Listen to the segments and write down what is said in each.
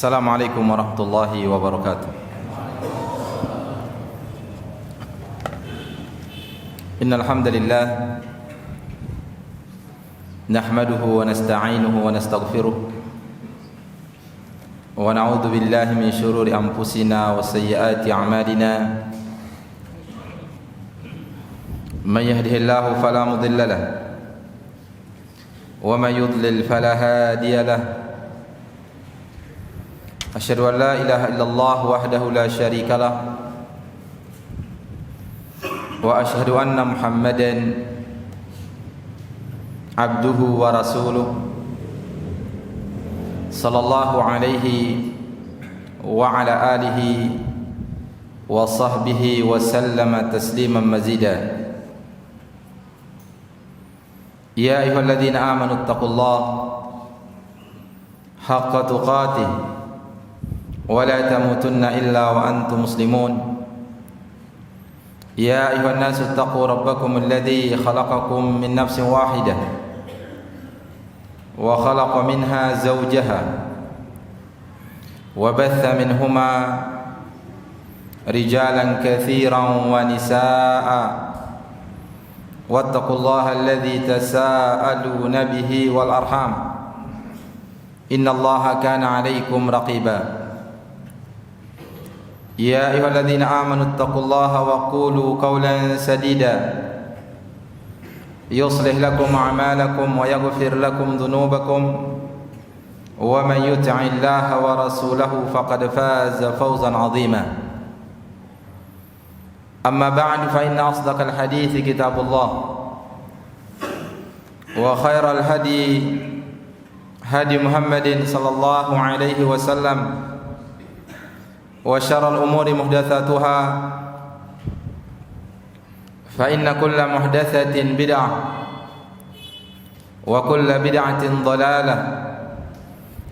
Assalamualaikum warahmatullahi wabarakatuh. Innal hamdalillah nahmaduhu wa nasta'inuhu wa nastaghfiruh wa na'udzu billahi min shururi anfusina wa sayyiati a'malina. Man yahdihillahu fala mudilla lahu wa man yudlil fala hadiya lahu. Asyhadu an la ilaha illallah wahdahu la syarika lah wa asyhadu anna Muhammadan abduhu wa rasuluh sallallahu alaihi wa ala alihi wa sahbihi wa sallama tasliman mazida. Ya ayyuhalladzina amanu taqullaha haqqa tuqatih ولا تموتن إلا وأنتم مسلمون. يا أيها الناس اتقوا ربكم الذي خلقكم من نفس واحدة وخلق منها زوجها وبث منهما رجالا كثيرا ونساء واتقوا الله الذي تساءلون به والأرحام إن الله كان عليكم رقيبا. يا أيها الذين آمنوا اتقوا الله وقولوا قولا سديدا يصلح لكم أعمالكم ويغفر لكم ذنوبكم ومن يطع الله ورسوله فقد فاز فوزا عظيما. أما بعد فإن أصدق الحديث كتاب الله وخير الهدي هدي محمد صلى الله عليه وسلم wa syarrul umuri muhdatsatuha fa inna kulla muhdatsatin bid'ah wa kulla bid'atin dhalalah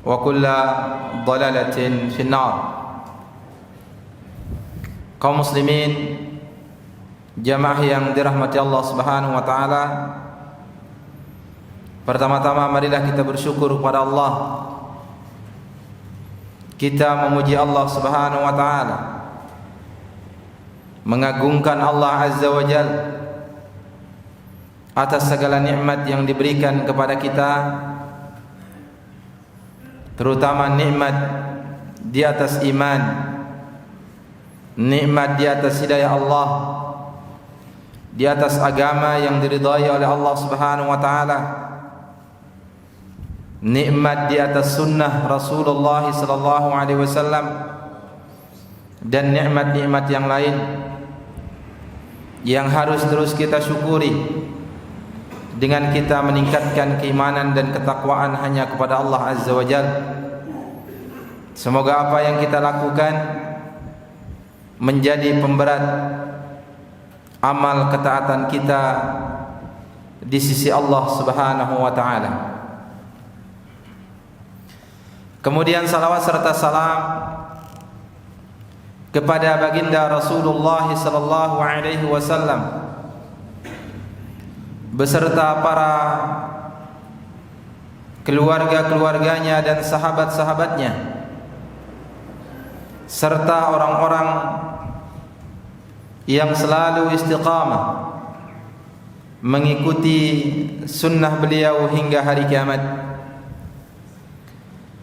wa kulla dhalalatin finnar. Kaum muslimin jamaah yang dirahmati Allah Subhanahu wa taala, pertama-tama marilah kita bersyukur kepada Allah. Kita memuji Allah Subhanahu wa taala, mengagungkan Allah Azza wa Jalla atas segala nikmat yang diberikan kepada kita, terutama nikmat di atas iman, nikmat di atas hidayah Allah, di atas agama yang diridhai oleh Allah Subhanahu wa taala, nikmat di atas sunnah Rasulullah sallallahu alaihi wasallam, dan nikmat-nikmat yang lain yang harus terus kita syukuri dengan kita meningkatkan keimanan dan ketakwaan hanya kepada Allah Azza wa Jalla. Semoga apa yang kita lakukan menjadi pemberat amal ketaatan kita di sisi Allah Subhanahu wa taala. Kemudian salawat serta salam kepada baginda Rasulullah sallallahu alaihi wasallam beserta para keluarga-keluarganya dan sahabat-sahabatnya, serta orang-orang yang selalu istiqamah mengikuti sunnah beliau hingga hari kiamat.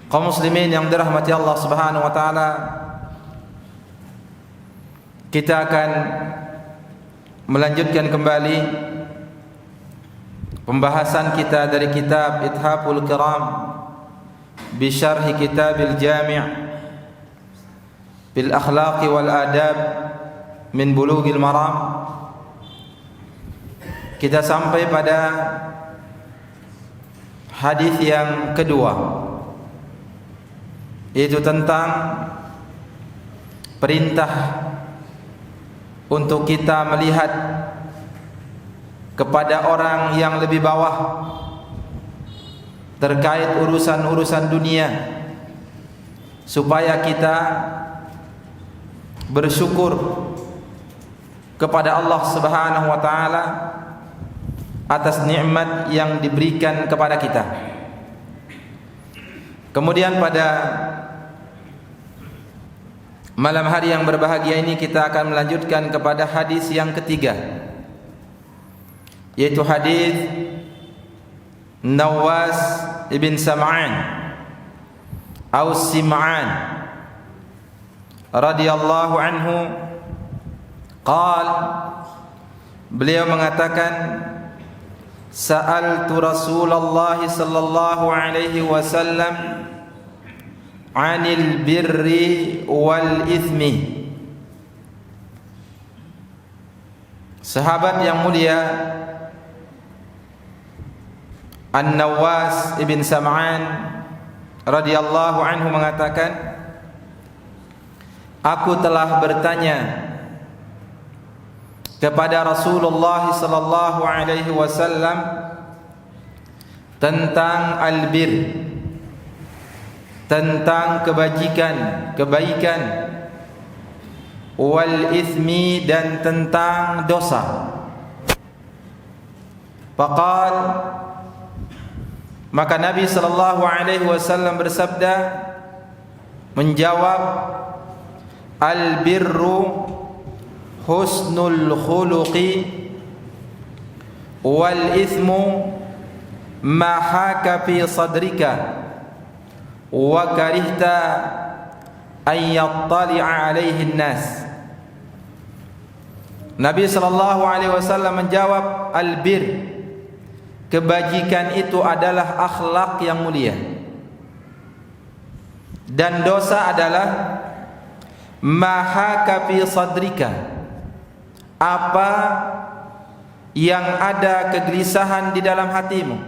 Kaum muslimin yang dirahmati Allah Subhanahu wa taala, kita akan melanjutkan kembali pembahasan kita dari kitab Ithaful Kiram bi syarh Kitabil Jami' bil Akhlaq wal Adab min Bulughil Maram. Kita sampai pada hadis yang kedua, yaitu tentang perintah untuk kita melihat kepada orang yang lebih bawah terkait urusan-urusan dunia, supaya kita bersyukur kepada Allah Subhanahu wa taala atas nikmat yang diberikan kepada kita. Kemudian pada Malam hari yang berbahagia ini kita akan melanjutkan kepada hadis yang ketiga, yaitu hadis Nawas ibn Sam'an atau Sim'an radhiyallahu anhu beliau mengatakan, sa'altu Rasulullah sallallahu alaihi wasallam 'anil birri wal ithmi. Sahabat yang mulia An-Nawas ibn Sam'an radhiyallahu anhu mengatakan, aku telah bertanya kepada Rasulullah sallallahu alaihi wasallam tentang albir, tentang kebaikan, wal ithmi, dan tentang dosa. Faqal, maka Nabi sallallahu alaihi wasallam bersabda, menjawab, al-birru husnul khuluqi wal ithmu ma haka fi sadrika wa karihta an yattali'a alaihi an-nas. Nabi sallallahu alaihi wasallam menjawab, albir, kebajikan itu adalah akhlak yang mulia, dan dosa adalah mahaka fi sadrika, apa yang ada kegelisahan di dalam hatimu,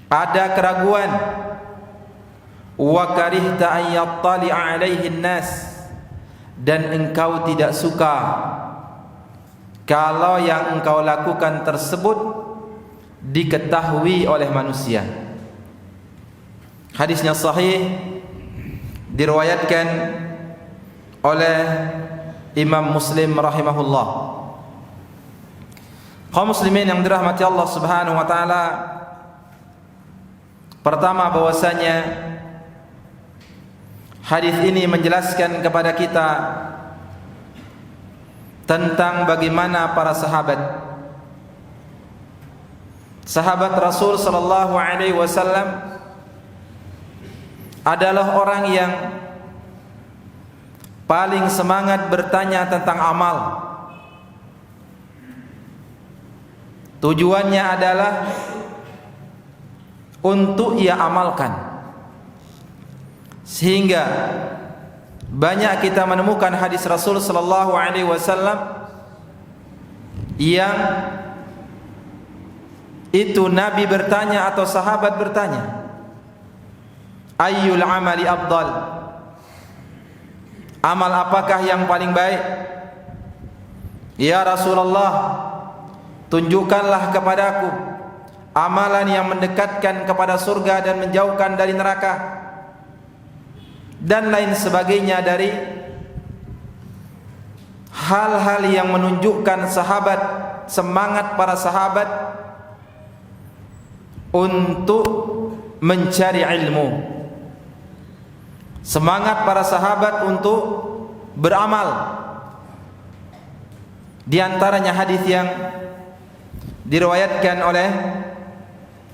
ada keraguan, wa karihta an yattali'a alaihi an-nas, dan engkau tidak suka kalau yang engkau lakukan tersebut diketahui oleh manusia. Hadisnya sahih, diriwayatkan oleh Imam Muslim rahimahullah. Kaum muslimin yang dirahmati Allah Subhanahu wa taala, pertama bahwasanya hadis ini menjelaskan kepada kita tentang bagaimana para sahabat Rasul sallallahu alaihi wasallam adalah orang yang paling semangat bertanya tentang amal. Tujuannya adalah untuk ia amalkan, sehingga banyak kita menemukan hadis Rasul sallallahu alaihi wasallam yang itu Nabi bertanya atau sahabat bertanya, ayyul amali afdal, amal apakah yang paling baik? Ya Rasulullah, tunjukkanlah kepadaku amalan yang mendekatkan kepada surga dan menjauhkan dari neraka, dan lain sebagainya dari hal-hal yang menunjukkan semangat para sahabat untuk mencari ilmu, semangat para sahabat untuk beramal. Di antaranya hadis yang diriwayatkan oleh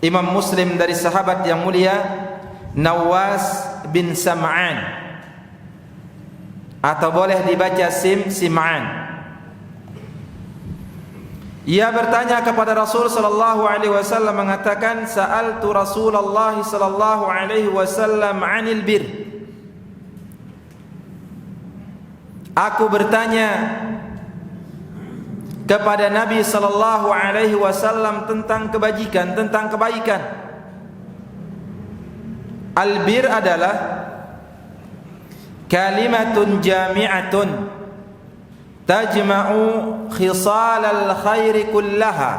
Imam Muslim dari sahabat yang mulia Nawas bin Sam'an, atau boleh dibaca Sim'an. Ia bertanya kepada Rasul sallallahu alaihi wasallam, mengatakan, sa'altu Rasulullah sallallahu alaihi wasallam 'anil bir. Aku bertanya kepada Nabi sallallahu alaihi wasallam tentang kebajikan, tentang kebaikan. Al-bir adalah kalimatun jami'atun tajma'u khisal al-khairi kullaha.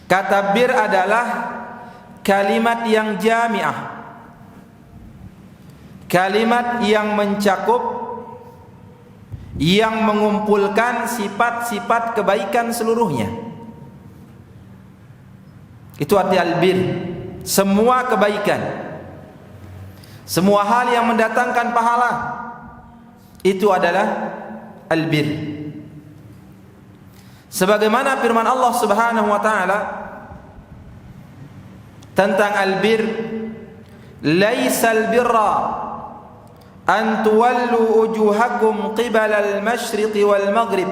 Kata bir adalah kalimat yang jami'ah, kalimat yang mencakup, yang mengumpulkan sifat-sifat kebaikan seluruhnya. Itu arti albir, semua kebaikan, semua hal yang mendatangkan pahala, itu adalah albir. Sebagaimana firman Allah Subhanahu wa taala tentang albir, laisal birra an tuwallu wujuhakum qibala al-masyriqi wal maghrib.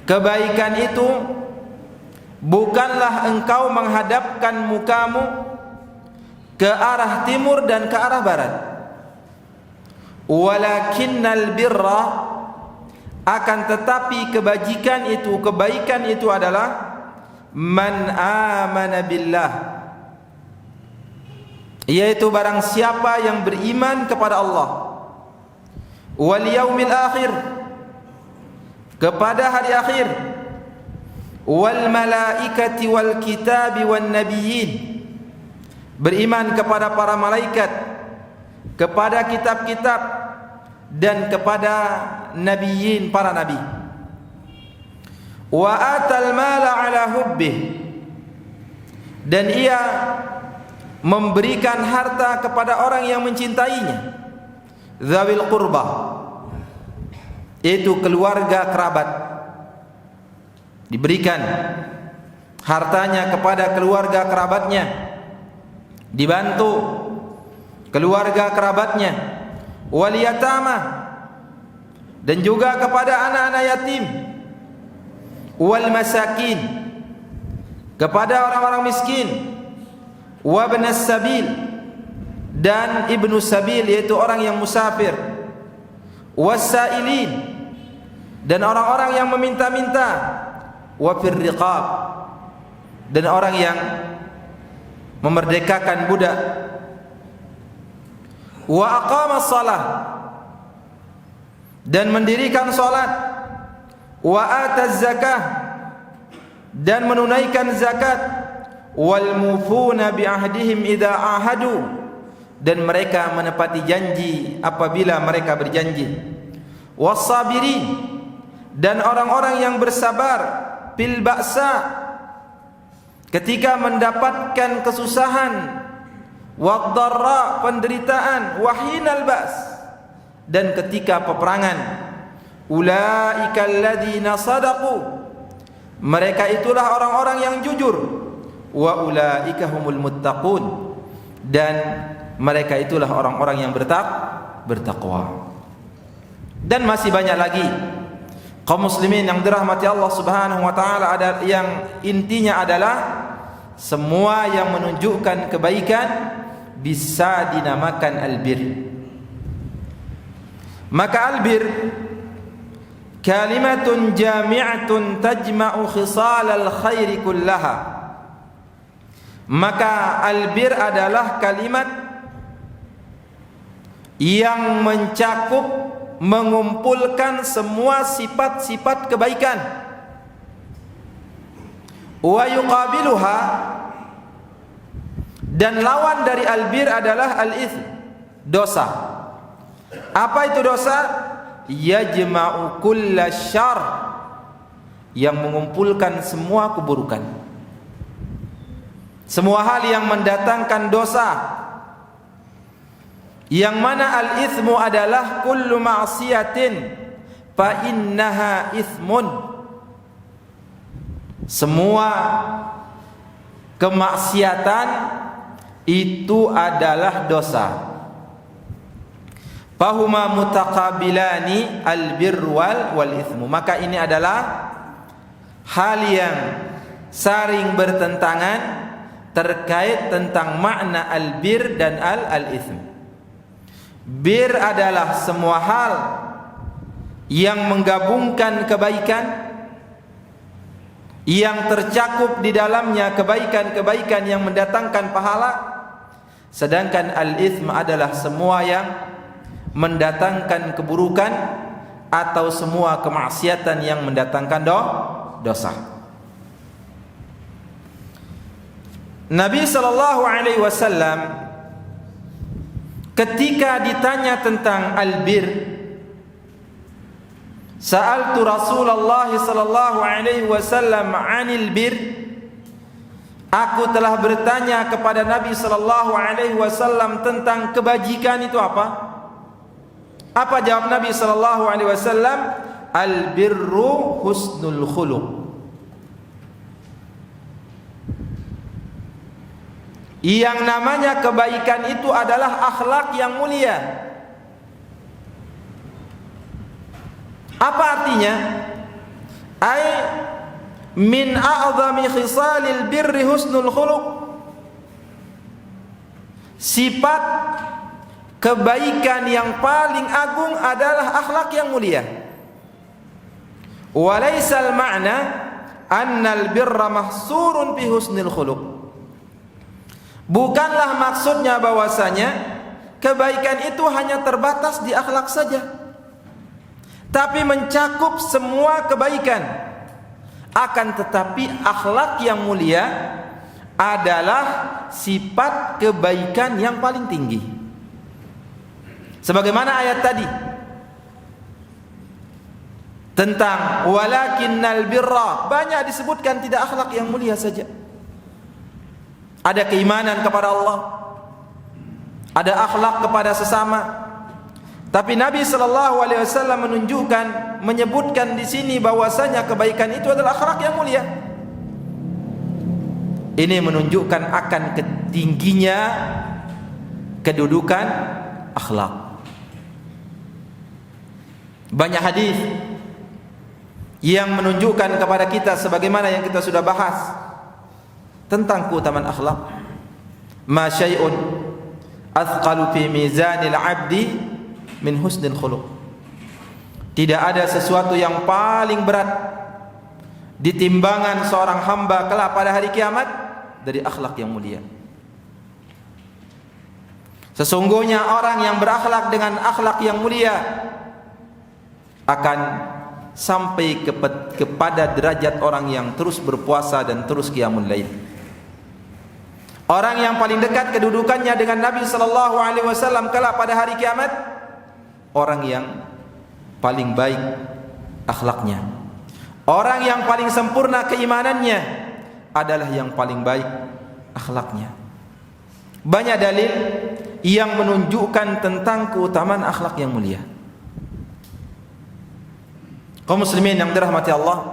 Kebaikan itu bukanlah engkau menghadapkan mukamu ke arah timur dan ke arah barat. Walakinnal birra, akan tetapi kebaikan itu adalah man amana billah, yaitu barang siapa yang beriman kepada Allah, wal yaumil akhir, kepada hari akhir, wal malaikati wal kitabi wan nabiyyin, beriman kepada para malaikat, kepada kitab-kitab, dan kepada nabiyyin, para nabi. Wa atal mala ala hubbih, dan ia memberikan harta kepada orang yang mencintainya. Dzawil qurbah, itu keluarga kerabat, diberikan hartanya kepada keluarga kerabatnya, dibantu keluarga kerabatnya. Wal yatama, dan juga kepada anak-anak yatim. Wal masakin, kepada orang-orang miskin. Wa ibnas sabil, dan ibnu sabil, yaitu orang yang musafir. Wasailin, dan orang-orang yang meminta-minta. Wa fir riqab, dan orang yang memerdekakan budak. Wa aqama shalah, dan mendirikan salat. Wa ataz zakah, dan menunaikan zakat. Wal mufuna bi ahdihim idza ahadu, dan mereka menepati janji apabila mereka berjanji. Was-sabirin, dan orang-orang yang bersabar. Fil ba'sa, ketika mendapatkan kesusahan. Wad-dharra, penderitaan. Wahinal ba's, dan ketika peperangan. Ulaika alladzina sadaqu, mereka itulah orang-orang yang jujur. Wa ulaika humul muttaqun, dan mereka itulah orang-orang yang bertakwa. Dan masih banyak lagi kaum muslimin yang dirahmati Allah Subhanahu wa taala, ada yang intinya adalah semua yang menunjukkan kebaikan bisa dinamakan albir. Maka albir kalimatun jami'atun tajma'u khisalal khairi kullaha. Maka albir adalah kalimat yang mencakup, mengumpulkan semua sifat-sifat kebaikan. Wa yuqabiluha, dan lawan dari albir adalah al-itsm, dosa. Apa itu dosa? Yajma'u kulla syarr, yang mengumpulkan semua keburukan, semua hal yang mendatangkan dosa. Yang mana al-itsmu adalah kullu ma'siyatin fa innaha itsmun, semua kemaksiatan itu adalah dosa. Fahuma mutaqabilani albir wal itsmu, maka ini adalah hal yang saling bertentangan terkait tentang makna albir dan al-itsm. Bir adalah semua hal yang menggabungkan kebaikan, yang tercakup di dalamnya kebaikan-kebaikan yang mendatangkan pahala. Sedangkan al-itsm adalah semua yang mendatangkan keburukan atau semua kemaksiatan yang mendatangkan dosa. Nabi sallallahu alaihi wasallam ketika ditanya tentang albir, sa'altu Rasulullah sallallahu alaihi wasallam 'anil bir, Aku telah bertanya kepada Nabi sallallahu alaihi wasallam tentang kebajikan itu apa? Apa jawab Nabi sallallahu alaihi wasallam? Al-birru husnul khuluq. Yang namanya kebaikan itu adalah akhlak yang mulia. Apa artinya? Ai min a'zami khisalil birri husnul khuluq. Sifat kebaikan yang paling agung adalah akhlak yang mulia. Walaisal ma'na annal birra mahsurun fi husnil khuluq. Bukanlah maksudnya bahwasanya kebaikan itu hanya terbatas di akhlak saja, tapi mencakup semua kebaikan. Akan tetapi akhlak yang mulia adalah sifat kebaikan yang paling tinggi. Sebagaimana ayat tadi tentang walakinnal birra, banyak disebutkan tidak akhlak yang mulia saja. Ada keimanan kepada Allah, ada akhlak kepada sesama. Tapi Nabi sallallahu alaihi wasallam menyebutkan di sini bahwasanya kebaikan itu adalah akhlak yang mulia. Ini menunjukkan akan ketingginya kedudukan akhlak. Banyak hadis yang menunjukkan kepada kita sebagaimana yang kita sudah bahas tentang keutamaan akhlak. Ma syai'un athqalu fi mizanil 'abdi min husnil khuluq. Tidak ada sesuatu yang paling berat di timbangan seorang hamba kelak pada hari kiamat dari akhlak yang mulia. Sesungguhnya orang yang berakhlak dengan akhlak yang mulia akan sampai kepada derajat orang yang terus berpuasa dan terus qiyamul lail. Orang yang paling dekat kedudukannya dengan Nabi sallallahu alaihi wasallam kelak pada hari kiamat, orang yang paling baik akhlaknya. Orang yang paling sempurna keimanannya adalah yang paling baik akhlaknya. Banyak dalil yang menunjukkan tentang keutamaan akhlak yang mulia. Kaum muslimin yang dirahmati Allah,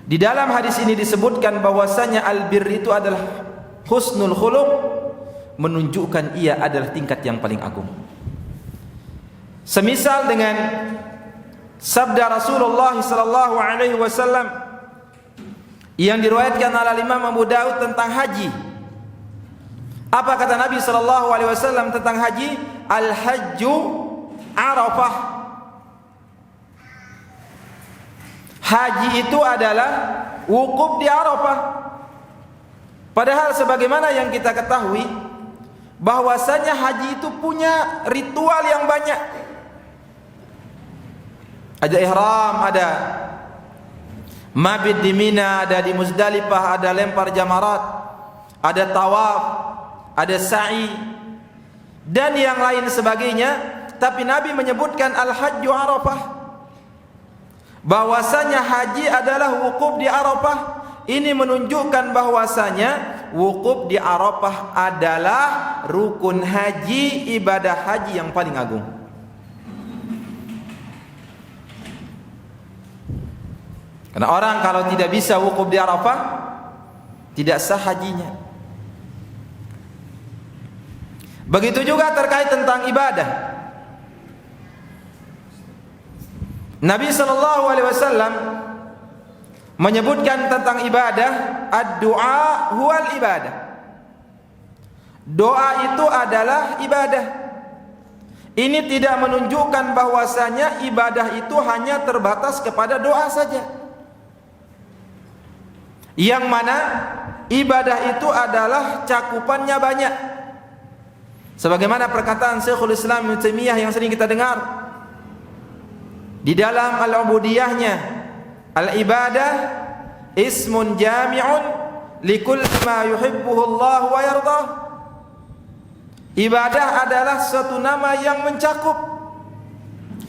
di dalam hadis ini disebutkan bahwasanya albir itu adalah husnul khuluq, menunjukkan ia adalah tingkat yang paling agung. Semisal dengan sabda Rasulullah sallallahu alaihi wasallam yang diriwayatkan oleh Imam Abu Daud tentang haji. Apa kata Nabi sallallahu alaihi wasallam tentang haji? Al-hajju Arafah. Haji itu adalah wukuf di Arafah. Padahal sebagaimana yang kita ketahui bahwasanya haji itu punya ritual yang banyak. Ada ihram, ada mabit di Mina, ada di Muzdalifah, ada lempar jamarat, ada tawaf, ada sa'i dan yang lain sebagainya. Tapi Nabi menyebutkan al-hajju Arafah, bahwasanya haji adalah wukuf di Arafah. Ini menunjukkan bahwasanya wukuf di Arafah adalah rukun haji, ibadah haji yang paling agung. Karena orang kalau tidak bisa wukuf di Arafah, tidak sah hajinya. Begitu juga terkait tentang ibadah. Nabi sallallahu alaihi wasallam menyebutkan tentang ibadah, ad-du'a huwal ibadah. Doa itu adalah ibadah. Ini tidak menunjukkan bahwasanya ibadah itu hanya terbatas kepada doa saja. Yang mana ibadah itu adalah cakupannya banyak. Sebagaimana perkataan Syekhul Islam Ibnu Taimiyah yang sering kita dengar di dalam al-ubudiyahnya, al-ibadah ismun jami'un likulli ma yuhibbuhu Allah wa yardah. Ibadah adalah suatu nama yang mencakup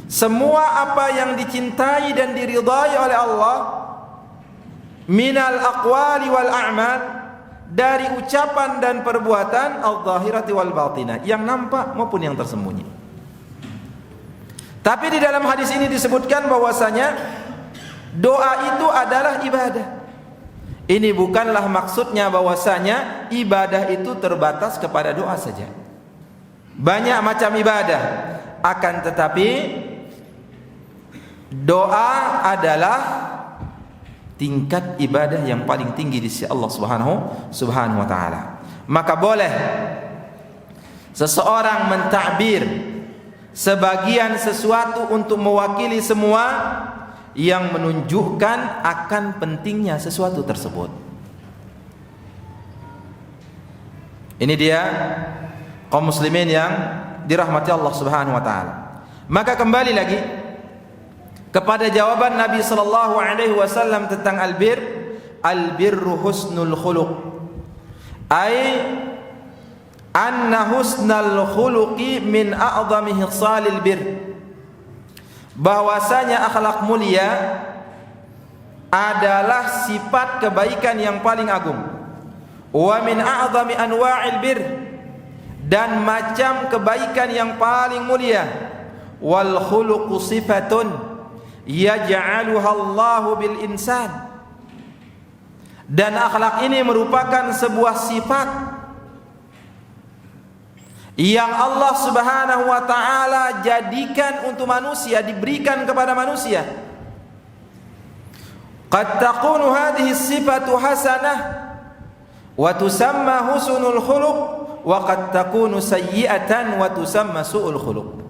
semua apa yang dicintai dan diridhai oleh Allah minal aqwali wal a'mal, dari ucapan dan perbuatan al-zahirati wal batinah, yang nampak maupun yang tersembunyi. Tapi di dalam hadis ini disebutkan bahwasanya doa itu adalah ibadah. Ini bukanlah maksudnya bahwasanya ibadah itu terbatas kepada doa saja. Banyak macam ibadah, akan tetapi doa adalah tingkat ibadah yang paling tinggi di sisi Allah Subhanahu wa taala. Maka boleh seseorang mentakbir sebagian sesuatu untuk mewakili semua, yang menunjukkan akan pentingnya sesuatu tersebut. Ini dia kaum muslimin yang dirahmati Allah Subhanahu wa taala. Maka kembali lagi kepada jawaban Nabi sallallahu alaihi wasallam tentang albir, albirru husnul khuluq, ai anna husnal khuluqi min a'zami hisalil bir, bahwasanya akhlak mulia adalah sifat kebaikan yang paling agung, wa min a'zami anwa'il bir, dan macam kebaikan yang paling mulia, wal khuluqu sifatun yaj'aluha Allahu bil insan, dan akhlak ini merupakan sebuah sifat yang Allah Subhanahu wa taala jadikan untuk manusia, diberikan kepada manusia. Qad takunu hadhihi sifatu hasanah wa tusamma husnul khuluq, wa qad takunu sayyi'atan wa tusamma su'ul khuluq.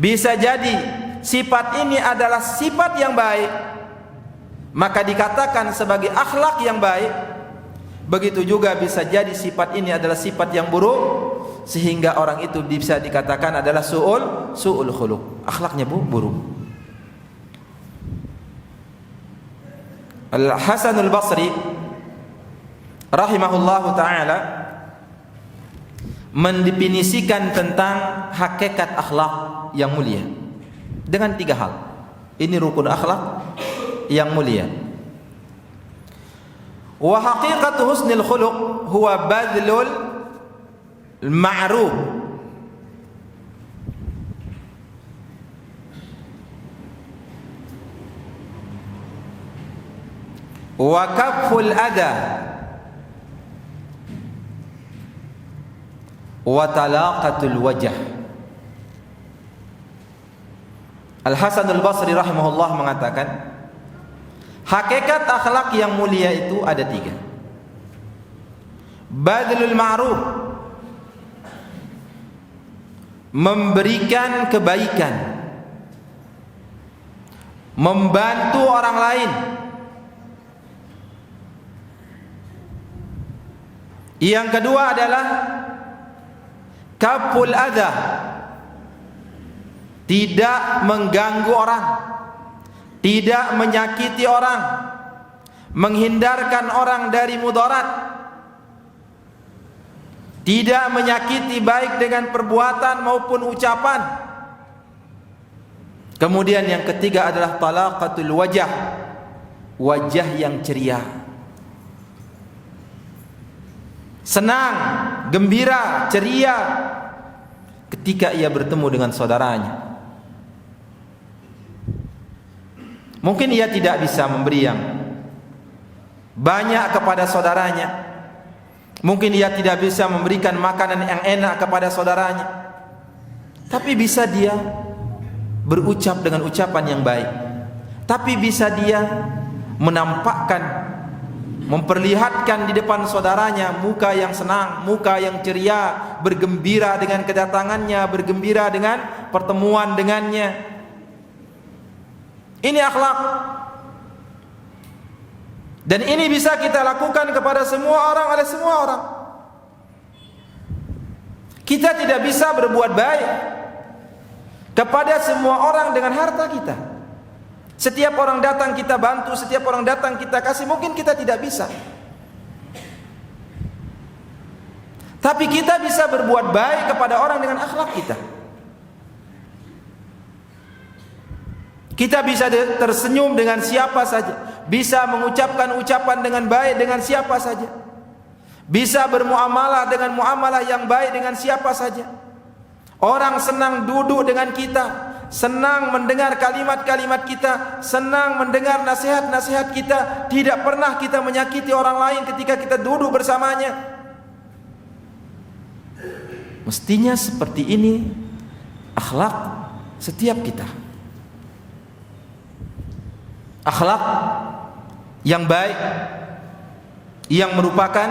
Bisa jadi sifat ini adalah sifat yang baik, maka dikatakan sebagai akhlak yang baik. Begitu juga bisa jadi sifat ini adalah sifat yang buruk, sehingga orang itu bisa dikatakan adalah su'ul khuluq, akhlaknya buruk. Al-Hasan al-Basri rahimahullahu ta'ala mendefinisikan tentang hakikat akhlak yang mulia dengan 3 hal. Ini rukun akhlak yang mulia. Wa haqiqatu husnil khuluq huwa badlul ma'ruf wa kafful adha wa talaqatul wajh. Al-Hasan al-Basri rahimahullah mengatakan, hakikat akhlak yang mulia itu ada 3. Badlul ma'ruf, memberikan kebaikan, membantu orang lain. Yang kedua adalah kaful adha, tidak mengganggu orang, tidak menyakiti orang, menghindarkan orang dari mudarat, tidak menyakiti baik dengan perbuatan maupun ucapan. Kemudian yang ketiga adalah talaqatul wajah, wajah yang ceria, senang, gembira, ceria ketika ia bertemu dengan saudaranya. Mungkin ia tidak bisa memberi yang banyak kepada saudaranya, mungkin ia tidak bisa memberikan makanan yang enak kepada saudaranya, tapi bisa dia berucap dengan ucapan yang baik, tapi bisa dia menampakkan, memperlihatkan di depan saudaranya muka yang senang, muka yang ceria, bergembira dengan kedatangannya, bergembira dengan pertemuan dengannya. Ini akhlak. Dan ini bisa kita lakukan kepada semua orang, oleh semua orang. Kita tidak bisa berbuat baik kepada semua orang dengan harta kita. Setiap orang datang kita bantu, setiap orang datang kita kasih, mungkin kita tidak bisa. Tapi kita bisa berbuat baik kepada orang dengan akhlak kita. Kita bisa tersenyum dengan siapa saja, bisa mengucapkan ucapan dengan baik dengan siapa saja. bisa bermuamalah dengan muamalah yang baik dengan siapa saja. Orang senang duduk dengan kita, senang mendengar kalimat-kalimat kita, senang mendengar nasihat-nasihat kita. Tidak pernah kita menyakiti orang lain ketika kita duduk bersamanya. Mestinya seperti ini akhlak setiap kita. Akhlak yang baik, yang merupakan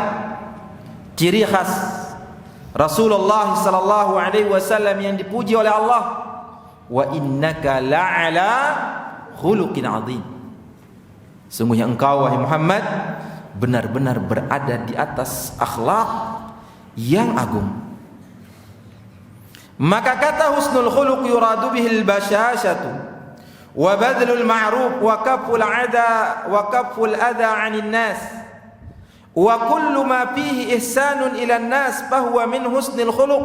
ciri khas Rasulullah sallallahu alaihi wasallam yang dipuji oleh Allah, wa innaka la'ala khuluqin azim. Sungguhnya engkau wahai Muhammad benar-benar berada di atas akhlak yang agung. Maka kata husnul khuluq yuradu bihil bashashatu wa badlul ma'ruf wa kaful adha 'anil nas wa kullu ma fihi ihsanun ilan nas fahuwa min husnil khuluq.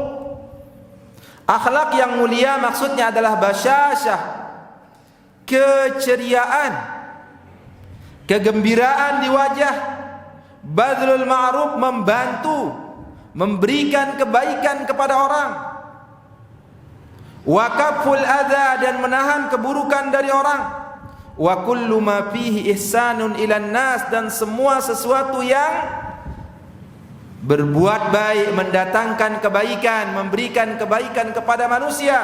Akhlak yang mulia maksudnya adalah basyashah, keceriaan, kegembiraan di wajah, badlul ma'ruf, membantu, memberikan kebaikan kepada orang, wa kaful adha, dan menahan keburukan dari orang, wa kullu ma fihi ihsanun ilan nas, dan semua sesuatu yang berbuat baik, mendatangkan kebaikan, memberikan kebaikan kepada manusia,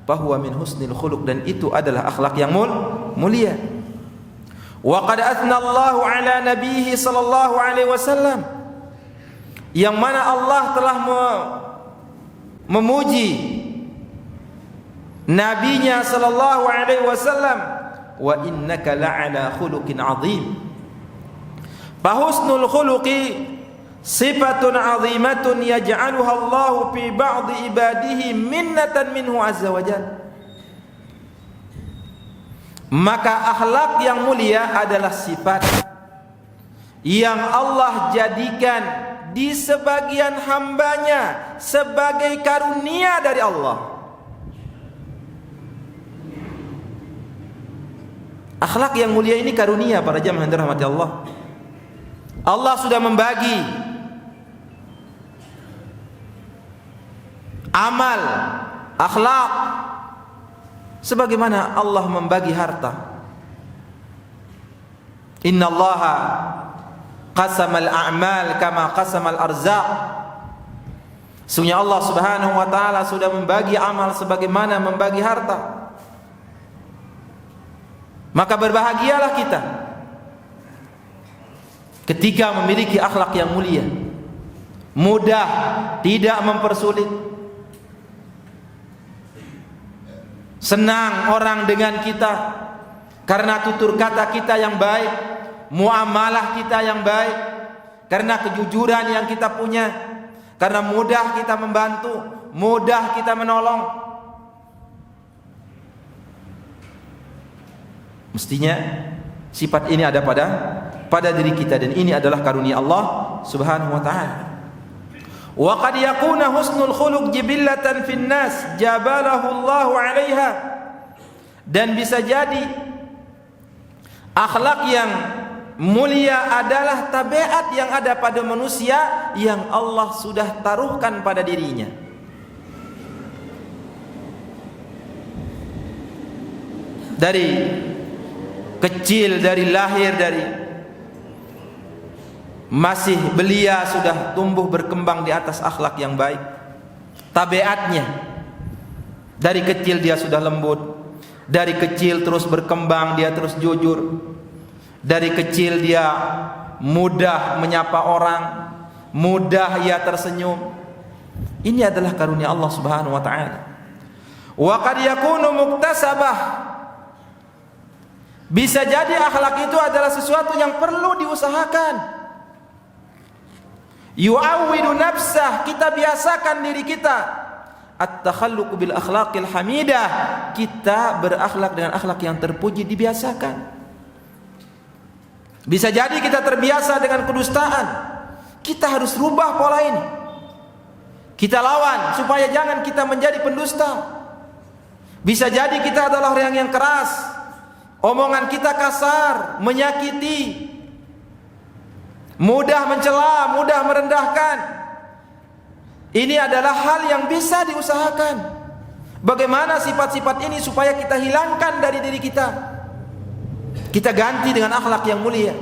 fahuwa min husnil khuluq, dan itu adalah akhlak yang mulia. Wa qad athna Allahu ala nabiyhi sallallahu alaihi wasallam, yang mana Allah telah memuji nabinya sallallahu alaihi wasallam, wa innaka la'ala khuluqin azim. Fa husnul khuluqi sifatun azimatun yaj'aluha Allah fi ba'di ibadihi minnatan minhu azza wa jalla. Maka akhlak yang mulia adalah sifat yang Allah jadikan di sebagian hambanya sebagai karunia dari Allah. Akhlak yang mulia ini karunia para jamaah yang dirahmati Allah. Allah sudah membagi amal, akhlak, sebagaimana Allah membagi harta. Inna Allaha qasamal a'mal kama qasamal arzaq. Sungguhnya Allah subhanahu wa ta'ala sudah membagi amal sebagaimana membagi harta. Maka berbahagialah kita ketika memiliki akhlak yang mulia, mudah, tidak mempersulit, senang orang dengan kita karena tutur kata kita yang baik, muamalah kita yang baik, karena kejujuran yang kita punya, karena mudah kita membantu, mudah kita menolong. Mestinya sifat ini ada pada diri kita, dan ini adalah karunia Allah subhanahu wa ta'ala. Wa qad yakuna husnul khuluq jibillatan fin nas jabalahu Allahu 'alaiha, dan bisa jadi akhlak yang mulia adalah tabiat yang ada pada manusia yang Allah sudah taruhkan pada dirinya. Dari kecil, dari lahir, dari masih belia sudah tumbuh berkembang di atas akhlak yang baik. Tabiatnya dari kecil dia sudah lembut, dari kecil terus berkembang dia terus jujur, dari kecil dia mudah menyapa orang, mudah ia tersenyum. Ini adalah karunia Allah subhanahu wa ta'ala. Wa qad yakunu muktasabah, bisa jadi akhlak itu adalah sesuatu yang perlu diusahakan. Yu'awwidu nafsah, kita biasakan diri kita. At-takhalluq bil akhlaqil hamidah, kita berakhlak dengan akhlak yang terpuji, dibiasakan. Bisa jadi kita terbiasa dengan kedustaan, kita harus rubah pola ini. Kita lawan supaya jangan kita menjadi pendusta. Bisa jadi kita adalah orang yang keras, omongan kita kasar, menyakiti. mudah mencela, mudah merendahkan. Ini adalah hal yang bisa diusahakan. Bagaimana sifat-sifat ini supaya kita hilangkan dari diri kita? Kita ganti dengan akhlak yang mulia.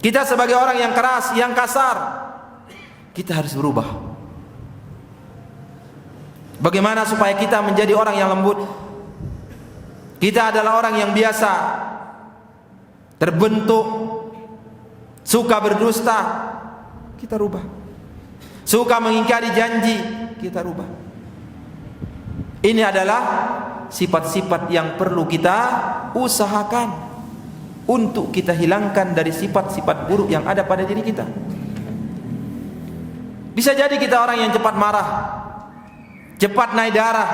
Kita sebagai orang yang keras, yang kasar, kita harus berubah. Bagaimana supaya kita menjadi orang yang lembut? Kita adalah orang yang biasa terbentuk, suka berdusta, kita rubah. Suka mengingkari janji, kita rubah. Ini adalah sifat-sifat yang perlu kita usahakan untuk kita hilangkan dari sifat-sifat buruk yang ada pada diri kita. Bisa jadi kita orang yang cepat marah, cepat naik darah,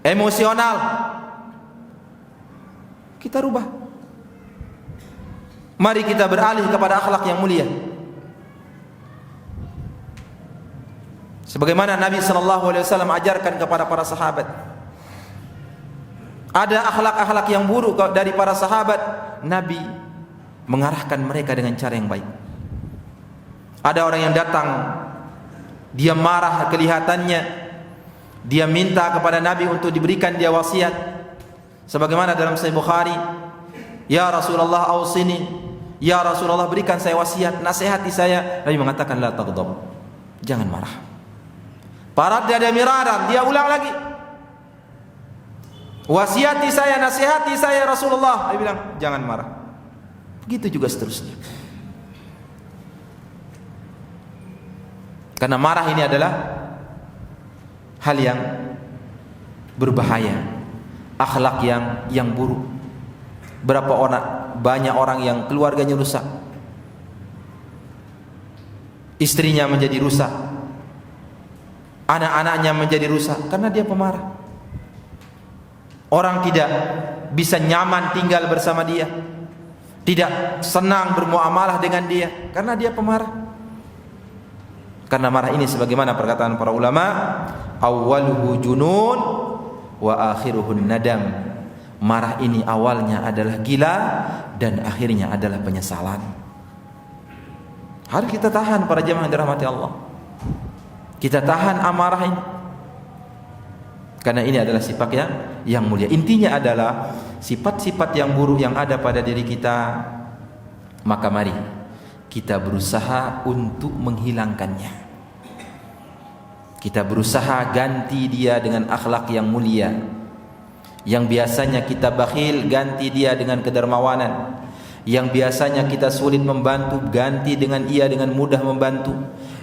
emosional. Kita rubah. Mari kita beralih kepada akhlak yang mulia. Sebagaimana Nabi SAW ajarkan kepada para sahabat. Ada akhlak-akhlak yang buruk dari para sahabat, Nabi mengarahkan mereka dengan cara yang baik. Ada orang yang datang, dia marah kelihatannya, dia minta kepada Nabi untuk diberikan dia wasiat. Sebagaimana dalam Sahih Bukhari, ya Rasulullah ausini, ya Rasulullah berikan saya wasiat, nasihati saya. Nabi mengatakan la taghdab, jangan marah. Faradda miraran, dia ulang lagi. Wasiati saya, nasihati saya Rasulullah. Dia bilang, jangan marah. Begitu juga seterusnya. Karena marah ini adalah hal yang berbahaya, akhlak yang buruk. Banyak orang yang keluarganya rusak, istrinya menjadi rusak, anak-anaknya menjadi rusak karena dia pemarah. Orang tidak bisa nyaman tinggal bersama dia, tidak senang bermuamalah dengan dia karena dia pemarah. Karena marah ini sebagaimana perkataan para ulama, awwaluhu junun wa akhiruhu nadam. Marah ini awalnya adalah gila dan akhirnya adalah penyesalan. Harus kita tahan para jemaah yang dirahmati Allah. Kita tahan amarah ini. Karena ini adalah sifat yang mulia. Intinya adalah sifat-sifat yang buruk yang ada pada diri kita. Maka mari kita berusaha untuk menghilangkannya. Kita berusaha ganti dia dengan akhlak yang mulia. Yang biasanya kita bakhil, ganti dia dengan kedermawanan. Yang biasanya kita sulit membantu, ganti dengan ia dengan mudah membantu.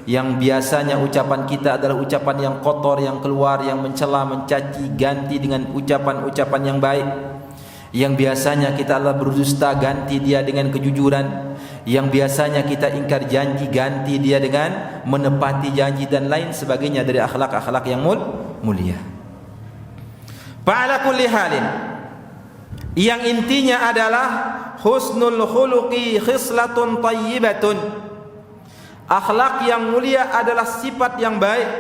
Yang biasanya ucapan kita adalah ucapan yang kotor, yang keluar, yang mencela, mencaci, ganti dengan ucapan-ucapan yang baik. Yang biasanya kita adalah berdusta, ganti dia dengan kejujuran. Yang biasanya kita ingkar janji, ganti dia dengan menepati janji dan lain sebagainya dari akhlak-akhlak yang mulia. Fa'ala kulli halin, yang intinya adalah husnul khuluqi khislatun tayyibatun. Akhlak yang mulia adalah sifat yang baik.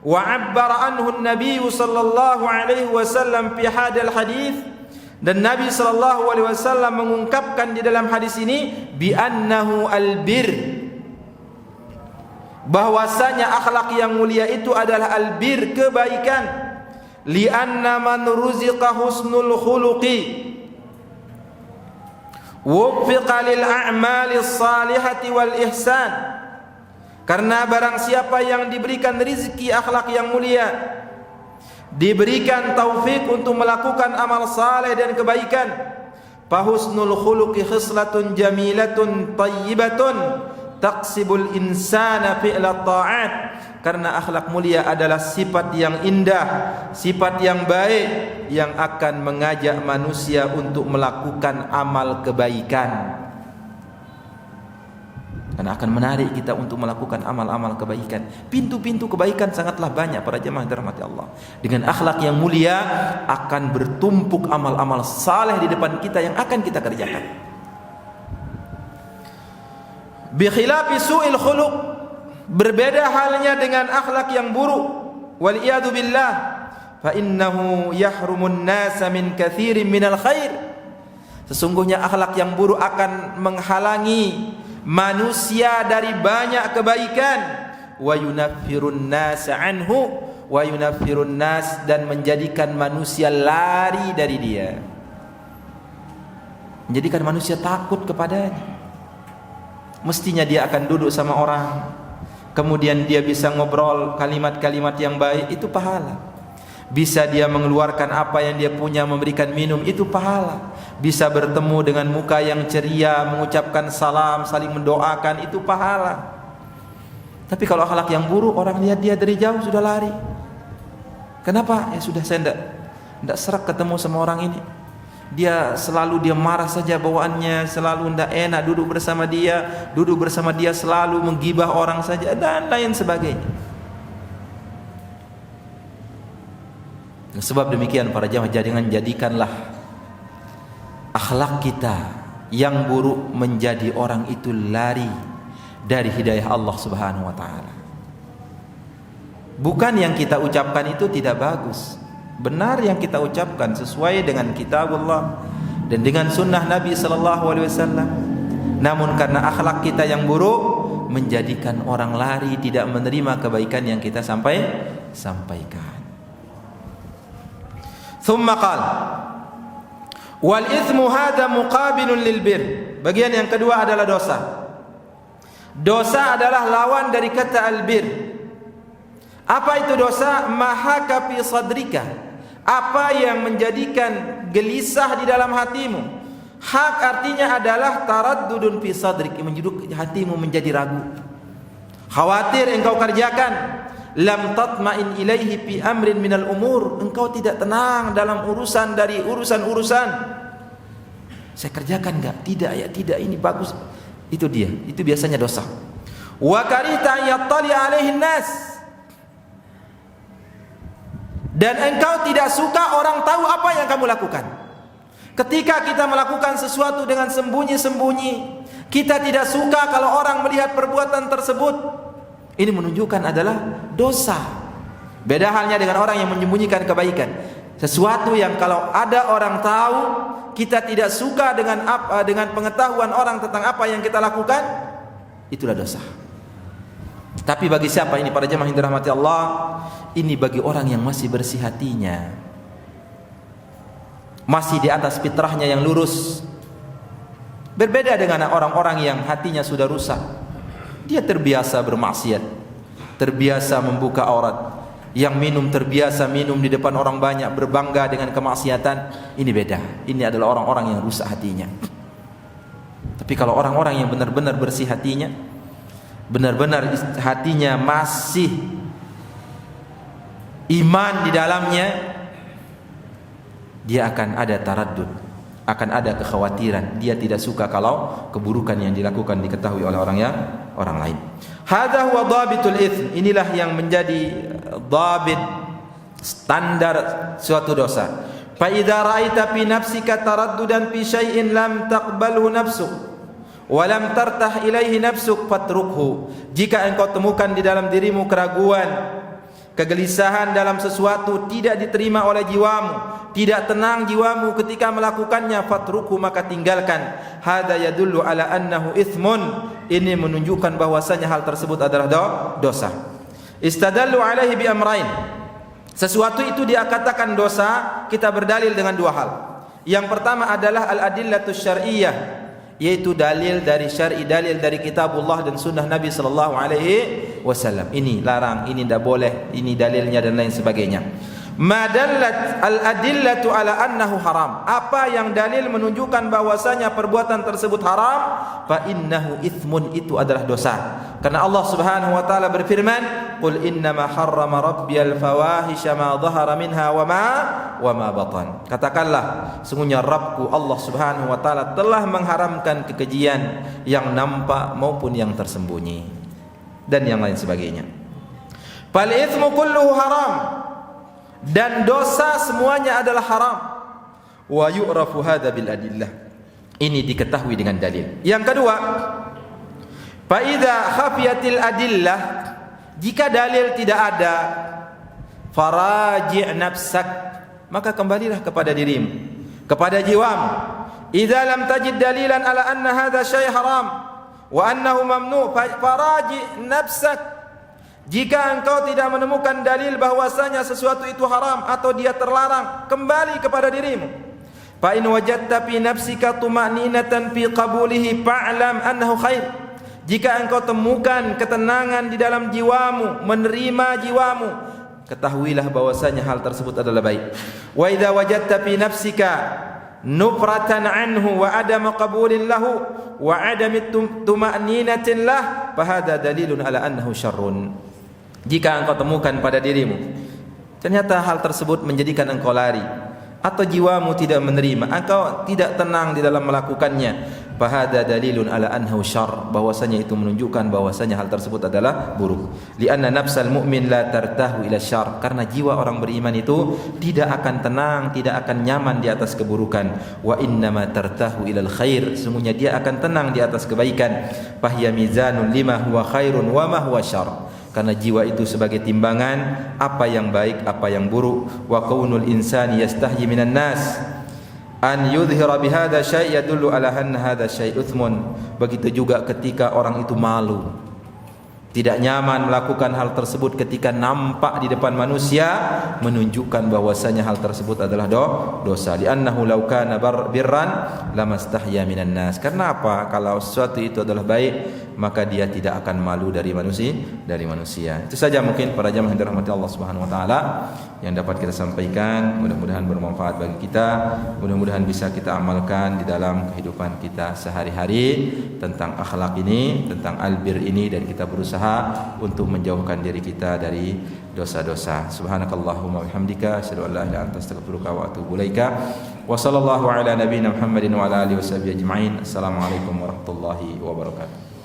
Wa 'abbara anhu an-nabiy sallallahu alaihi wasallam fi hadal hadis, dan Nabi sallallahu alaihi wasallam mengungkapkan di dalam hadis ini bi annahu al-bir, bahwasanya akhlak yang mulia itu adalah al-bir, kebaikan. Li anna man ruziqa husnul khuluqi wuffiqa lil a'mali salihati wal ihsan. Karena barang siapa yang diberikan rizki akhlak yang mulia, diberikan taufik untuk melakukan amal saleh dan kebaikan, fahusnul khuluqi khislatun jamilatun tayyibatun taqsibul insana fi'la ta'at. Karena akhlak mulia adalah sifat yang indah, sifat yang baik, yang akan mengajak manusia untuk melakukan amal kebaikan. Karena akan menarik kita untuk melakukan amal-amal kebaikan. Pintu-pintu kebaikan sangatlah banyak para jemaah dirahmati Allah. Dengan akhlak yang mulia akan bertumpuk amal-amal saleh di depan kita yang akan kita kerjakan. Bi khilafi su'il khuluq, berbeda halnya dengan akhlak yang buruk. Wal iyadu billah, fa innahu yahrumun nasa min katsirin minal khair. Sesungguhnya akhlak yang buruk akan menghalangi manusia dari banyak kebaikan. Wa yunaffirun nas anhu wa yunaffirun nas, dan menjadikan manusia lari dari dia. Menjadikan manusia takut kepadanya. Mestinya dia akan duduk sama orang, kemudian dia bisa ngobrol kalimat-kalimat yang baik, itu pahala. Bisa dia mengeluarkan apa yang dia punya, memberikan minum, itu pahala. Bisa bertemu dengan muka yang ceria, mengucapkan salam, saling mendoakan, itu pahala. Tapi kalau akhlak yang buruk, orang lihat dia dari jauh sudah lari. Kenapa? Ya sudah, saya tidak serak ketemu sama orang ini. Dia selalu dia marah saja bawaannya, selalu tidak enak duduk bersama dia selalu menggibah orang saja, dan lain sebagainya. Sebab demikian para jamaah, jadikanlah akhlak kita yang buruk menjadi orang itu lari dari hidayah Allah Subhanahu wa taala. Bukan yang kita ucapkan itu tidak bagus. Benar yang kita ucapkan sesuai dengan kitab Allah dan dengan sunnah Nabi sallallahu alaihi wasallam. Namun karena akhlak kita yang buruk menjadikan orang lari, tidak menerima kebaikan yang kita sampaikan. Thumma qala wal ithmu hadha muqabilun lil bir. Bagian yang kedua adalah dosa. Dosa adalah lawan dari kata albir. Apa itu dosa? Mahaka fi sadrika, apa yang menjadikan gelisah di dalam hatimu. Hak artinya adalah taraddudun fi sadrik, menjadikan hatimu menjadi ragu, khawatir engkau kerjakan. Lam tatma'in ilaihi fi amrin minal umur, engkau tidak tenang dalam urusan dari urusan-urusan. Saya kerjakan enggak? Tidak ya, tidak, ini bagus. Itu dia, itu biasanya dosa. Wa karita yattali alaihi nas, dan engkau tidak suka orang tahu apa yang kamu lakukan. Ketika kita melakukan sesuatu dengan sembunyi-sembunyi, kita tidak suka kalau orang melihat perbuatan tersebut. Ini menunjukkan adalah dosa. Beda halnya dengan orang yang menyembunyikan kebaikan. Sesuatu yang kalau ada orang tahu, kita tidak suka dengan pengetahuan orang tentang apa yang kita lakukan, itulah dosa. Tapi bagi siapa ini para jemaah yang dirahmati Allah? Ini bagi orang yang masih bersih hatinya, masih di atas fitrahnya yang lurus. Berbeda dengan orang-orang yang hatinya sudah rusak. Dia terbiasa bermaksiat, terbiasa membuka aurat, yang minum terbiasa minum di depan orang banyak, berbangga dengan kemaksiatan. Ini beda. Ini adalah orang-orang yang rusak hatinya. Tapi kalau orang-orang yang benar-benar bersih hatinya, benar-benar hatinya masih iman di dalamnya, dia akan ada taraddud, akan ada kekhawatiran. Dia tidak suka kalau keburukan yang dilakukan diketahui oleh orang lain. Hadza huwa dhabitul itsm. Inilah yang menjadi dhabit, standar suatu dosa. Fa idza ra'aita fi nafsika taraddudan fi syai'in lam taqbalhu nafsuk wa lam tartah ilaihi nafsuk fatrukhu. Jika engkau temukan di dalam dirimu keraguan, kegelisahan dalam sesuatu, tidak diterima oleh jiwamu, tidak tenang jiwamu ketika melakukannya, fatruku, maka tinggalkan. Hada yadullu ala annahu ithmun. Ini menunjukkan bahwasanya hal tersebut adalah dosa. Istadallu alaihi bi amrain. Sesuatu itu dia katakan dosa, kita berdalil dengan dua hal. Yang pertama adalah al-adillatus syar'iyyah, yaitu dalil dari syar'i, dalil dari kitabullah dan sunnah Nabi sallallahu alaihi wasallam. Ini larang, ini tidak boleh, ini dalilnya dan lain sebagainya. Madallat al-adillatu ala annahu haram. Apa yang dalil menunjukkan bahwasanya perbuatan tersebut haram, fa innahu ithmun, itu adalah dosa. Karena Allah Subhanahu wa taala berfirman, "Qul innama harrama rabbiyal fawahisha ma dhahara minha wa ma batan." Katakanlah, sungguhnya Rabbku Allah Subhanahu wa taala telah mengharamkan kekejian yang nampak maupun yang tersembunyi dan yang lain sebagainya. Fal ithmu kulluhu haram. Dan dosa semuanya adalah haram. Wa yu'rafu hadza bil adillah. Ini diketahui dengan dalil. Yang kedua, fa idza khafiyatil adillah, jika dalil tidak ada, faraji' nafsak, maka kembalilah kepada dirimu, kepada jiwamu. idza lam tajid dalilan ala anna hadha syai' haram wa annahu mamnu faraji nafsak, jika engkau tidak menemukan dalil bahwasanya sesuatu itu haram atau dia terlarang, kembali kepada dirimu. Fa in wajadta fi nafsika tuma'ninatan fi qabulihi fa'lam annahu khair, jika engkau temukan ketenangan di dalam jiwamu, menerima jiwamu, ketahuilah bahwasanya hal tersebut adalah baik. Wa idza wajadta fi nafsika nufratan anhu wa adam qabulin lahu wa adam tuma'ninatin lah, fa hadza dalilun ala annahu syarrun. Jika engkau temukan pada dirimu ternyata hal tersebut menjadikan engkau lari, atau jiwamu tidak menerima, engkau tidak tenang di dalam melakukannya, fahada dalilun ala annahu syarr, bahwasanya itu menunjukkan bahwasanya hal tersebut adalah buruk. Lianna nafsal mu'min la tartahu ila syarr, karena jiwa orang beriman itu tidak akan tenang, tidak akan nyaman di atas keburukan. Wa innama tartahu ilal khair, sesungguhnya dia akan tenang di atas kebaikan. Fahiya mizanun lima huwa khairun wa ma huwa syarr, karena jiwa itu sebagai timbangan apa yang baik, apa yang buruk. Wa kaunul insani yastahyi minan nas an yudhira bihadha syai' yadullu ala anna hadha syai' uthmun. Begitu juga ketika orang itu malu, tidak nyaman melakukan hal tersebut ketika nampak di depan manusia, menunjukkan bahwasanya hal tersebut adalah dosa. Li'annahu law kana birran lamastahya minan nas, karena apa? Kalau sesuatu itu adalah baik, maka dia tidak akan malu dari manusia. Itu saja mungkin para jamaah yang dirahmati Allah Subhanahu wa taala yang dapat kita sampaikan. Mudah-mudahan bermanfaat bagi kita, mudah-mudahan bisa kita amalkan di dalam kehidupan kita sehari-hari tentang akhlak ini, tentang albir ini, dan kita berusaha untuk menjauhkan diri kita dari dosa-dosa. Subhanakallahumma wabihamdika asyhadu an la ilaha illa anta astaghfiruka wa atubu ilaika. Wa sallallahu ala nabiyyina Muhammadin wa ala alihi washabihi ajma'in. Assalamualaikum warahmatullahi wabarakatuh.